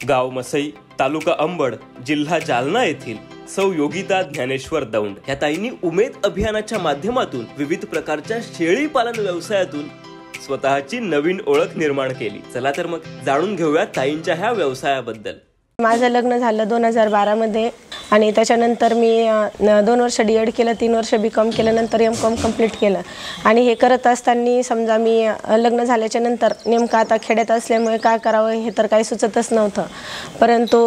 गाव मसई, तालुका अंबड, जिल्हा जालना येथील सौ योगिता ज्ञानेश्वर दौंड या ताईंनी उमेद अभियानाच्या माध्यमातून विविध प्रकारच्या शेळी पालन व्यवसायातून स्वतःची नवीन ओळख निर्माण केली। चला तर मग जाणून घेऊया ताईंच्या ह्या व्यवसायाबद्दल। माझं लग्न झालं 2012 मध्ये आणि त्याच्यानंतर मी 2 वर्ष डी.एड केलं, 3 वर्ष बी.कॉम केलं, नंतर एम.कॉम कंप्लीट केलं। आणि हे करत असताना समजा मी लग्न झाल्याच्या नंतर नेमकं आता खेड्यात असल्यामुळे काय करावं हे तर काही सुचतच नव्हतं। परंतु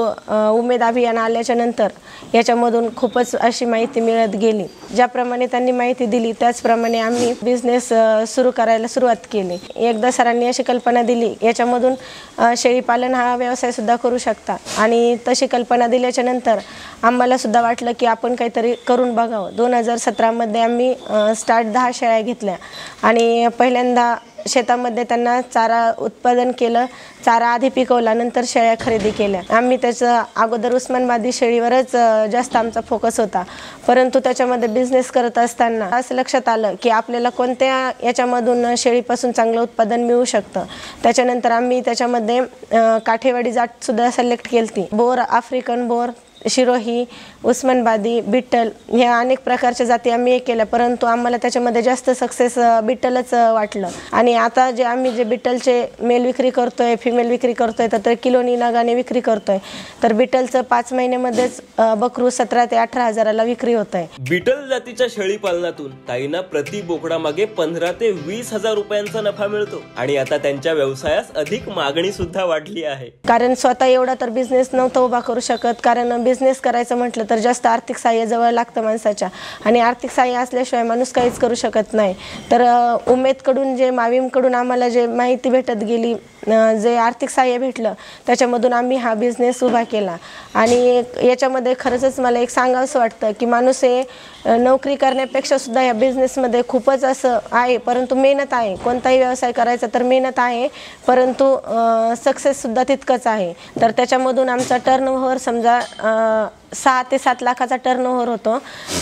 उमेद अभियान आल्याच्या नंतर याच्यामधून खूपच अशी माहिती मिळत गेली। ज्याप्रमाणे त्यांनी माहिती दिली त्याचप्रमाणे आम्ही बिझनेस सुरू करायला सुरुवात केली। एकदा सरांनी अशी कल्पना दिली याच्यामधून शेळी पालन हा व्यवसाय सुद्धा करू शकता आणि तशी कल्पना दिल्याच्या नंतर आम्हाला सुद्धा वाटलं की आपण काहीतरी करून बघावं। 2017 मध्ये आम्ही स्टार्ट 10 शेळ्या घेतल्या आणि पहिल्यांदा शेतामध्ये त्यांना चारा उत्पादन केलं, चारा आधी पिकवला, नंतर शेळ्या खरेदी केल्या। आम्ही त्याचं अगोदर उस्मानाबादी शेळीवरच जास्त आमचा फोकस होता, परंतु त्याच्यामध्ये बिझनेस करत असताना असं लक्षात आलं की आपल्याला कोणत्या याच्यामधून शेळीपासून चांगलं उत्पादन मिळू शकतं। त्याच्यानंतर आम्ही त्याच्यामध्ये काठेवाडी जात सुद्धा सिलेक्ट केली। बोर, आफ्रिकन बोर, शिरोही, उस्मानाबादी, बिट्टल ह्या अनेक प्रकारच्या जाती आम्ही केल्या, परंतु आम्हाला त्याच्यामध्ये जास्त सक्सेस बिट्टलच वाटलं। आणि आता जे आम्ही जे बिट्टलचे मेल विक्री करतोय, फिमेल विक्री करतोय, तर किलोनी नगाने विक्री करतोय। तर बिट्टलचं 5 महिन्यामध्येच बकरू 17 ते 18 हजाराला विक्री होत आहे। बिटल जातीच्या शेळी पालनातून ताईंना प्रति बोकडा मागे 15 ते 20 हजार रुपयांचा नफा मिळतो आणि आता त्यांच्या व्यवसायास अधिक मागणी सुद्धा वाढली आहे। कारण स्वतः एवढा तर बिझनेस नव्हता उभा करू शकत, कारण बिझनेस करायचं म्हटलं तर जास्त आर्थिक सहाय्य जवळ लागतं माणसाच्या आणि आर्थिक सहाय्य असल्याशिवाय माणूस काहीच करू शकत नाही। तर उमेदकडून जे मावीमकडून आम्हाला जे माहिती भेटत गेली, जे आर्थिक सहाय्य भेटलं, त्याच्यामधून आम्ही हा बिझनेस उभा केला। आणि याच्यामध्ये खरंच मला एक सांगावंसं वाटतं की माणूस हे नोकरी करण्यापेक्षा सुद्धा या बिझनेसमध्ये खूपच असं आहे, परंतु मेहनत आहे। कोणताही व्यवसाय करायचा तर मेहनत आहे, परंतु सक्सेससुद्धा तितकंच आहे। तर त्याच्यामधून आमचा टर्नओव्हर समजा 6 ते 7 लाखाचा टर्नओव्हर होतो।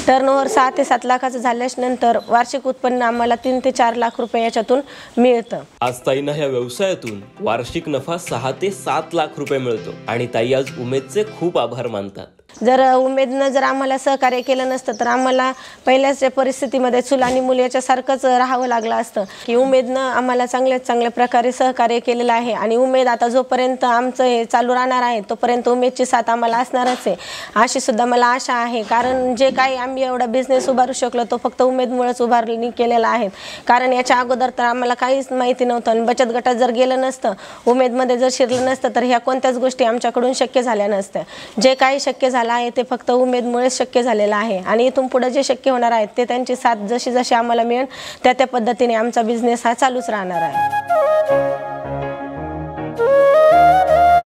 टर्नओव्हर 6 ते 7 लाखाचं झाल्यानंतर वार्षिक उत्पन्न आम्हाला 3 ते 4 लाख रुपये याच्यातून मिळतं। आज ताईंना ह्या व्यवसायातून वार्षिक नफा 6 ते 7 लाख रुपये मिळतो आणि ताई आज उमेदचे खूप आभार मानतात। जर उमेदनं जर आम्हाला सहकार्य केलं नसतं तर आम्हाला पहिल्याच्या परिस्थितीमध्ये चूल आणि मूल याच्यासारखंच राहावं लागलं असतं की उमेदनं आम्हाला चांगल्या प्रकारे सहकार्य केलेलं आहे। आणि उमेद आता जोपर्यंत आमचं हे चालू राहणार आहे तोपर्यंत उमेदची साथ आम्हाला असणारच आहे, अशी सुद्धा मला आशा आहे। कारण जे काही आम्ही एवढा बिझनेस उभारू शकलो तो फक्त उमेदमुळेच उभारणी केलेला आहे। कारण याच्या अगोदर तर आम्हाला काहीच माहिती नव्हतं आणि बचत गटात जर गेलं नसतं, उमेदमध्ये जर शिरलं नसतं तर ह्या कोणत्याच गोष्टी आमच्याकडून शक्य झाल्या नसत्या। जे काही शक्य झालं आहे ते फक्त उमेदमुळेच शक्य झालेलं आहे आणि इथून पुढे जे शक्य होणार आहे ते त्यांची साथ जशी आम्हाला मिळेल त्या पद्धतीने आमचा बिझनेस हा चालूच राहणार आहे।